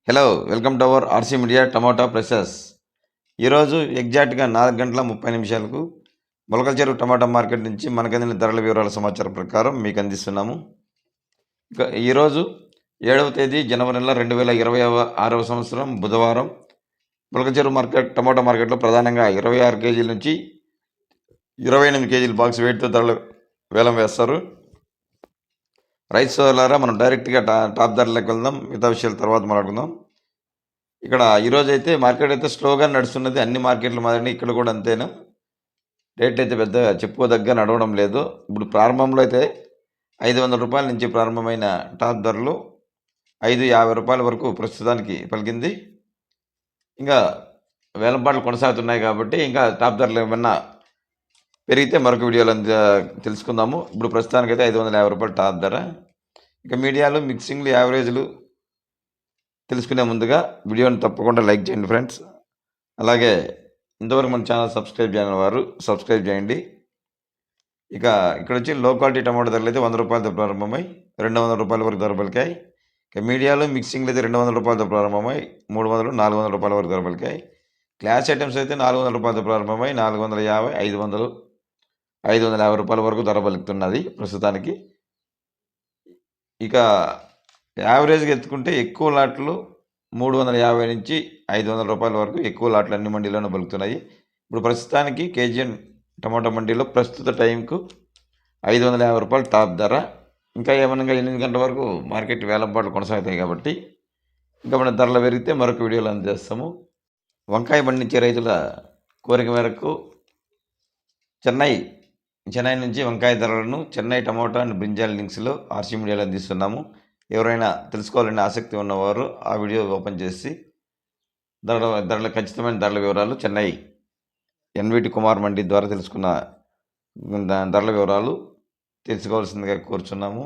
Hello, welcome to our RC media tomato prices. ఈరోజు ఎగ్జాక్ట్గా 4:30 మొలకల చెరువు టమాటా మార్కెట్ నుంచి మనకు అందిన ధరల వివరాల సమాచారం ప్రకారం మీకు అందిస్తున్నాము. ఇక ఈరోజు 7వ తేదీ జనవరి నెల 2026వ సంవత్సరం బుధవారం మొలకల చెరువు మార్కెట్ టమాటా మార్కెట్లో ప్రధానంగా 26 కేజీల నుంచి 28 కేజీల బాక్స్ వెయిట్తో ధరలు వేలం వేస్తారు. రైతు సోదరులారా, మనం డైరెక్ట్గా టాప్ ధరలకు వెళ్దాం. మిగతా విషయాల తర్వాత మాట్లాడుకుందాం. ఇక్కడ ఈరోజు అయితే మార్కెట్ అయితే స్లోగా నడుస్తున్నది. అన్ని మార్కెట్ల మాదిరి ఇక్కడ కూడా అంతేనా, రేట్ అయితే పెద్ద చెప్పుకోదగ్గ నడవడం లేదు. ఇప్పుడు ప్రారంభంలో అయితే 500 రూపాయల నుంచి ప్రారంభమైన టాప్ ధరలు 550 రూపాయల వరకు ప్రస్తుతానికి పలికింది. ఇంకా వేలంపాట్లు కొనసాగుతున్నాయి కాబట్టి ఇంకా టాప్ ధరలు ఏమన్నా పెరిగితే మరొక వీడియోలో తెలుసుకుందాము. ఇప్పుడు ప్రస్తుతానికైతే 550 రూపాయలు టాప్ ధర. ఇక మీడియాలు, మిక్సింగ్లు, యావరేజ్లు తెలుసుకునే ముందుగా వీడియోని తప్పకుండా లైక్ చేయండి ఫ్రెండ్స్. అలాగే ఇంతవరకు మన ఛానల్ సబ్స్క్రైబ్ చేయని వారు సబ్స్క్రైబ్ చేయండి. ఇక ఇక్కడ వచ్చి లో క్వాలిటీ టమాటో ధరలు అయితే 100 రూపాయలతో ప్రారంభమై 200 రూపాయల వరకు ధర పలికాయి. ఇక మీడియాలో, మిక్సింగ్లు అయితే 200 రూపాయలతో ప్రారంభమై 300, 400 రూపాయల వరకు ధర పలికాయి. క్లాస్ ఐటమ్స్ అయితే 400 రూపాయలతో ప్రారంభమై 450, 500, 550 రూపాయల వరకు ధర పలుకుతున్నది ప్రస్తుతానికి. ఇక యావరేజ్గా ఎత్తుకుంటే ఎక్కువ లాట్లు 350 నుంచి 500 రూపాయల వరకు ఎక్కువ లాట్లు అన్ని మండీలోనూ పలుకుతున్నాయి. ఇప్పుడు ప్రస్తుతానికి కేజీఎన్ టమాటా మండీలో ప్రస్తుత టైంకు 550 రూపాయలు టాప్ ధర. ఇంకా ఏమన్నా 8 గంటల వరకు మార్కెట్ వేలంపాట్లు కొనసాగుతాయి కాబట్టి ఇంకా మన ధరలు పెరిగితే మరొక వీడియోలో అందజేస్తాము. వంకాయ పండించే రైతుల కోరిక మేరకు చెన్నై నుంచి వంకాయ ధరలను చెన్నై టమోటా అండ్ బ్రింజాల్ లింక్స్లో ఆర్సీ మీడియాలో అందిస్తున్నాము. ఎవరైనా తెలుసుకోవాలని ఆసక్తి ఉన్నవారు ఆ వీడియో ఓపెన్ చేసి ధరల ఖచ్చితమైన ధరల వివరాలు చెన్నై ఎన్విటి కుమార్ మండి ద్వారా తెలుసుకున్న ధరల వివరాలు తెలుసుకోవాల్సిందిగా కోరుచున్నాము.